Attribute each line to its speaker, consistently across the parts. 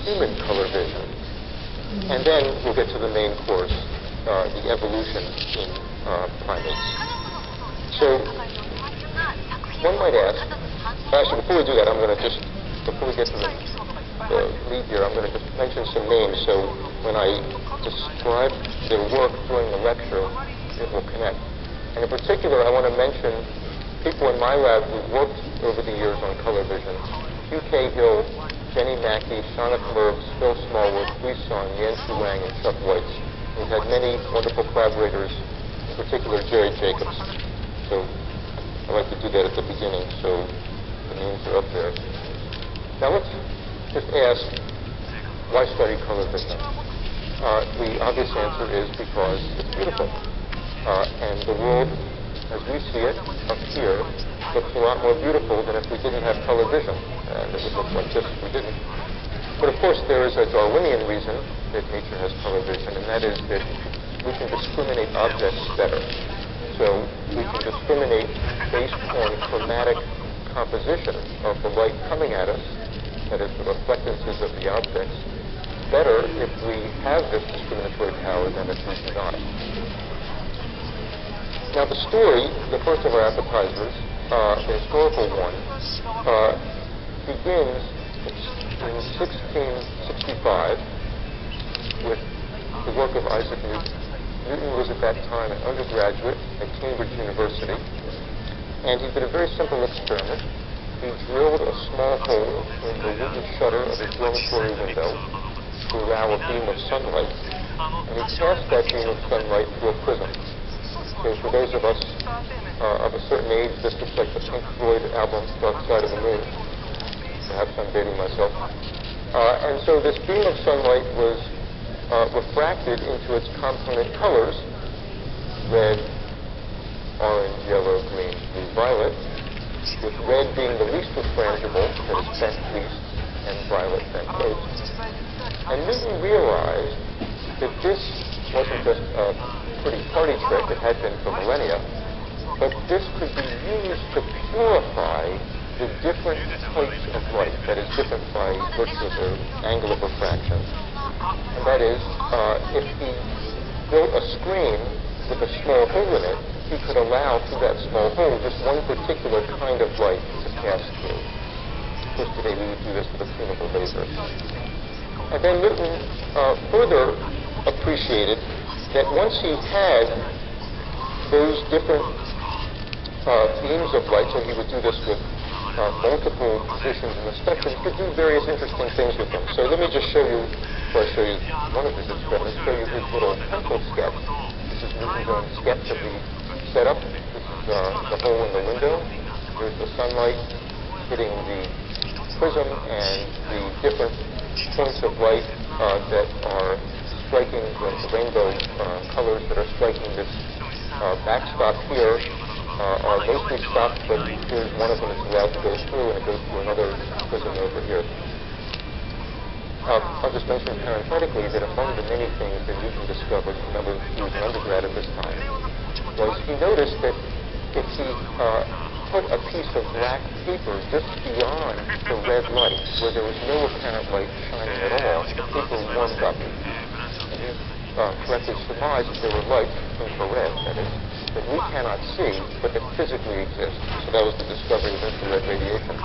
Speaker 1: human color vision. And then we'll get to the main course, the evolution in primates. So one might ask, actually before we do that, I'm going to just, before we get to the lead here, I'm going to just mention some names so when I describe their work during the lecture, it will connect. And in particular, I want to mention people in my lab who worked over the years on color vision. Hugh Cahill, Jenny Mackey, Shauna Mervs, Phil Smallwood, Hui Sun, Yanshu Wang, and Chuck Weitz. We've had many wonderful collaborators, in particular Jerry Jacobs. So I like to do that at the beginning so the names are up there. Now let's just ask, why study color vision? The obvious answer is because it's beautiful. And the world, as we see it up here, looks a lot more beautiful than if we didn't have color vision. And it would look like this if we didn't. But of course, there is a Darwinian reason that nature has color vision, and that is that we can discriminate objects better. So we can discriminate based on chromatic composition of the light coming at us, that is, the reflectances of the objects, better if we have this discriminatory power than if we do not. Now the story, the first of our appetizers, the historical one, begins in 1665 with the work of Isaac Newton. Newton was at that time an undergraduate at Cambridge University, and he did a very simple experiment. He drilled a small hole in the wooden shutter of his dormitory window to allow a beam of sunlight, and he passed that beam of sunlight through a prism. So for those of us of a certain age, this looks like the Pink Floyd album, Dark Side of the Moon. Perhaps I'm dating myself. And so this beam of sunlight was refracted into its component colors, red, orange, yellow, green, blue, violet, with red being the least refrangible, that is bent least, and violet bent most. And Newton realized that this wasn't just a pretty party trick, it had been for millennia, but this could be used to purify the different types of light, that is different by virtue of their angle of refraction. And that is, if he built a screen with a small hole in it, he could allow through that small hole just one particular kind of light to pass through. Of course, today we would do this with a tunable laser. And then Newton further appreciated that once he had those different beams of light, so he would do this with multiple positions in the spectrum, he could do various interesting things with them. So let me just show you, before I show you one of his experiments, show you his little pencil sketch. This is Newton's own sketch of the setup. This is the hole in the window. Here's the sunlight hitting the prism and the different points of light that are striking the rainbow colors that are striking this backstop here are mostly stopped, but here's one of them that's allowed to go through, and it goes through another prism over here. I'll just mention parenthetically that among the many things that Newton discovered, remember he was an undergrad at this time, was he noticed that if he put a piece of black paper just beyond the red light, where there was no apparent light shining at all, the paper warmed up. And he correctly surmised that there were lights, infrared, that is, that we cannot see, but that physically exist. So that was the discovery of infrared radiation.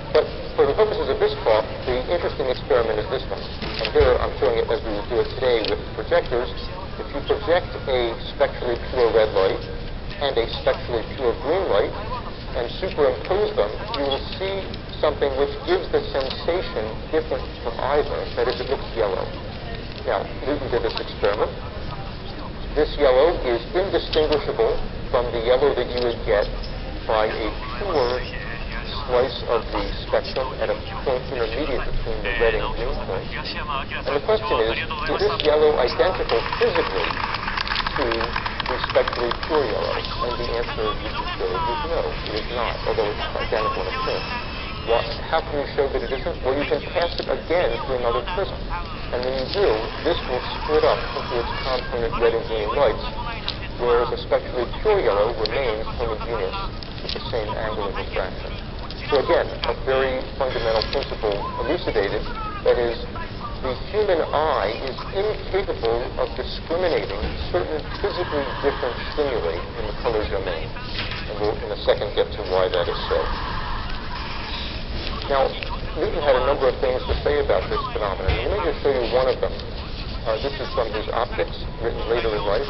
Speaker 1: But for the purposes of this talk, the interesting experiment is this one. And here I'm showing it as we would do it today with projectors. If you project a spectrally pure red light and a spectrally pure green light and superimpose them, you will see something which gives the sensation different from either. That is, it looks yellow. Now, Newton did this experiment. This yellow is indistinguishable from the yellow that you would get by a pure slice of the spectrum at a point intermediate between the red and green points. And the question is this yellow identical physically to the spectrally pure yellow? And the answer you can show is no, it is not, although it's identical in appearance. Well, how can you show that it isn't? Well, you can pass it again through another prism. And when you do, this will split up into its component red and green lights, whereas a spectrally pure yellow remains homogeneous with the same angle of refraction. So again, a very fundamental principle elucidated, that is, the human eye is incapable of discriminating certain physically different stimuli in the color domain. And we'll in a second get to why that is so. Now, Newton had a number of things to say about this phenomenon. Let me just show you one of them. This is from his Optics, written later in life.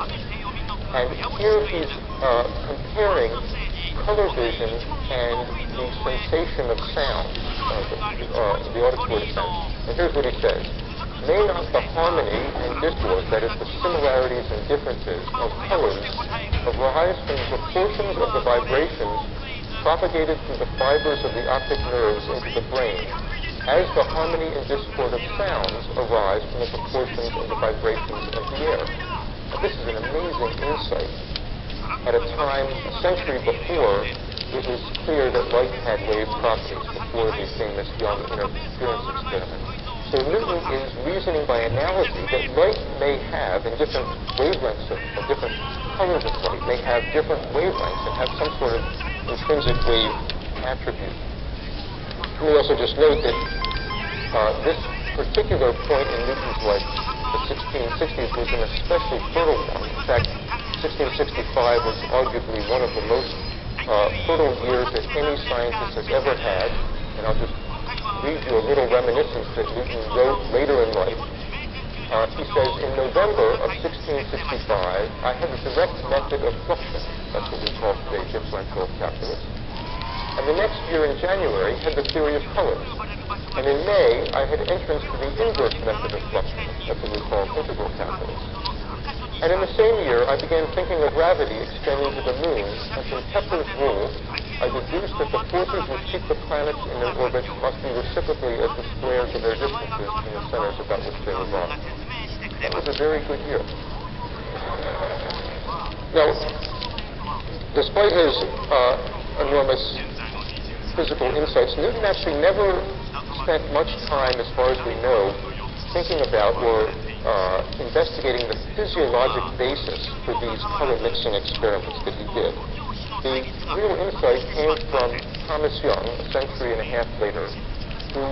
Speaker 1: And here he's comparing color vision and the sensation of sound, the auditory sense. And here's what he says. May not the harmony and discord, that is, the similarities and differences of colors, arise from the proportions of the vibrations propagated through the fibers of the optic nerves into the brain, as the harmony and discord of sounds arise from the proportions of the vibrations of the air. Now, this is an amazing insight. At a time, a century before, it was clear that light had wave properties before the famous Young interference experiment. So Newton is reasoning by analogy that light may have, in different wavelengths of different colors of light, may have different wavelengths and have some sort of intrinsic wave attribute. Let me also just note that this particular point in Newton's life, the 1660s, was an especially fertile one. In fact, 1665 was arguably one of the most fertile years that any scientist has ever had. And I'll just read you a little reminiscence that Newton wrote later in life. He says, in November of 1665, I had the direct method of fluxion. That's what we call today differential calculus. And the next year in January, had the theory of colors. And in May, I had entrance to the inverse method of fluxion. That's what we call integral calculus. And in the same year, I began thinking of gravity extending to the moon, and from Kepler's rule, I deduced that the forces which keep the planets in their orbits must be reciprocally as the squares of their distances from the centers about which they revolve. That was a very good year. Now, despite his enormous physical insights, Newton actually never spent much time, as far as we know, thinking about or investigating the physiologic basis for these color mixing experiments that he did. The real insight came from Thomas Young, a century and a half later, who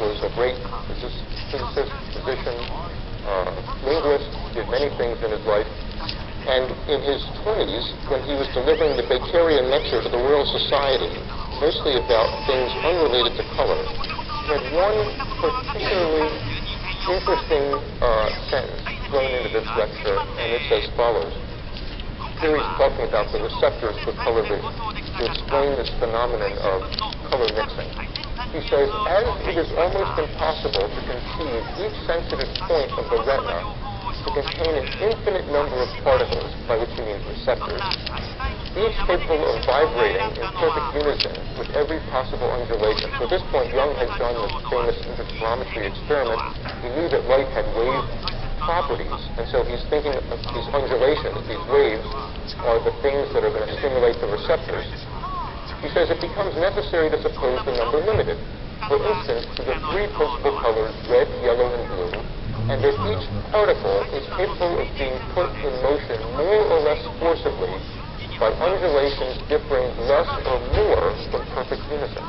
Speaker 1: was a great physicist, physician, linguist, did many things in his life. And in his 20s, when he was delivering the Bakerian lecture to the Royal Society, mostly about things unrelated to color, he had one particularly interesting sentence thrown into this lecture, and it's as follows. Here he's talking about the receptors for color vision to explain this phenomenon of color mixing. He says, as it is almost impossible to conceive each sensitive point of the retina to contain an infinite number of particles, by which he means receptors, each capable of vibrating in perfect unison with every possible undulation. So at this point, Young had done the famous interferometry experiment. He knew that light had wave properties, and so he's thinking of these undulations, these waves, are the things that are going to stimulate the receptors. He says it becomes necessary to suppose the number limited. For instance, to the three principal colors, red, yellow, and blue, and that each particle is capable of being put in motion more or less forcibly by undulations differing less or more from perfect unison.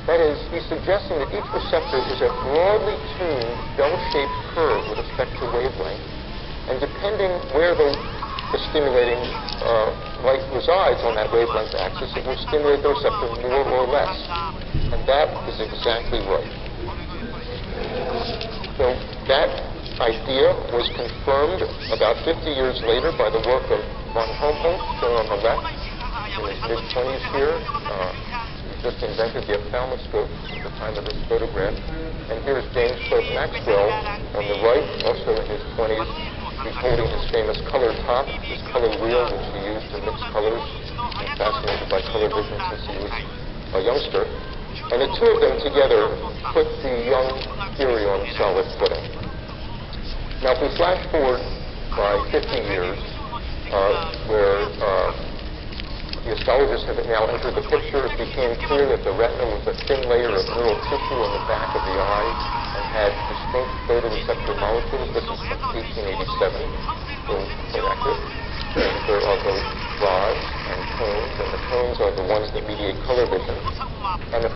Speaker 1: That is, he's suggesting that each receptor is a broadly tuned, bell-shaped curve with respect to wavelength, and depending where the stimulating light resides on that wavelength axis, it will stimulate the receptor more or less. And that is exactly right. So that idea was confirmed about 50 years later by the work of von Helmholtz, shown on the left, in his mid-20s here. He just invented the ophthalmoscope at the time of this photograph. And here's James Clerk Maxwell on the right, also in his 20s. He's holding his famous color top, his color wheel, which he used to mix colors. He's fascinated by color vision since he was a youngster. And the two of them together put the Young theory on solid footing. Now, if we flash forward by 50 years, where the astrologers have now entered the picture, it became clear that the retina was a thin layer of neural tissue on the back of the eye and had distinct photoreceptor molecules. This is from 1887, quite accurate. And there are the rods and cones, and the cones are the ones that mediate color vision. And the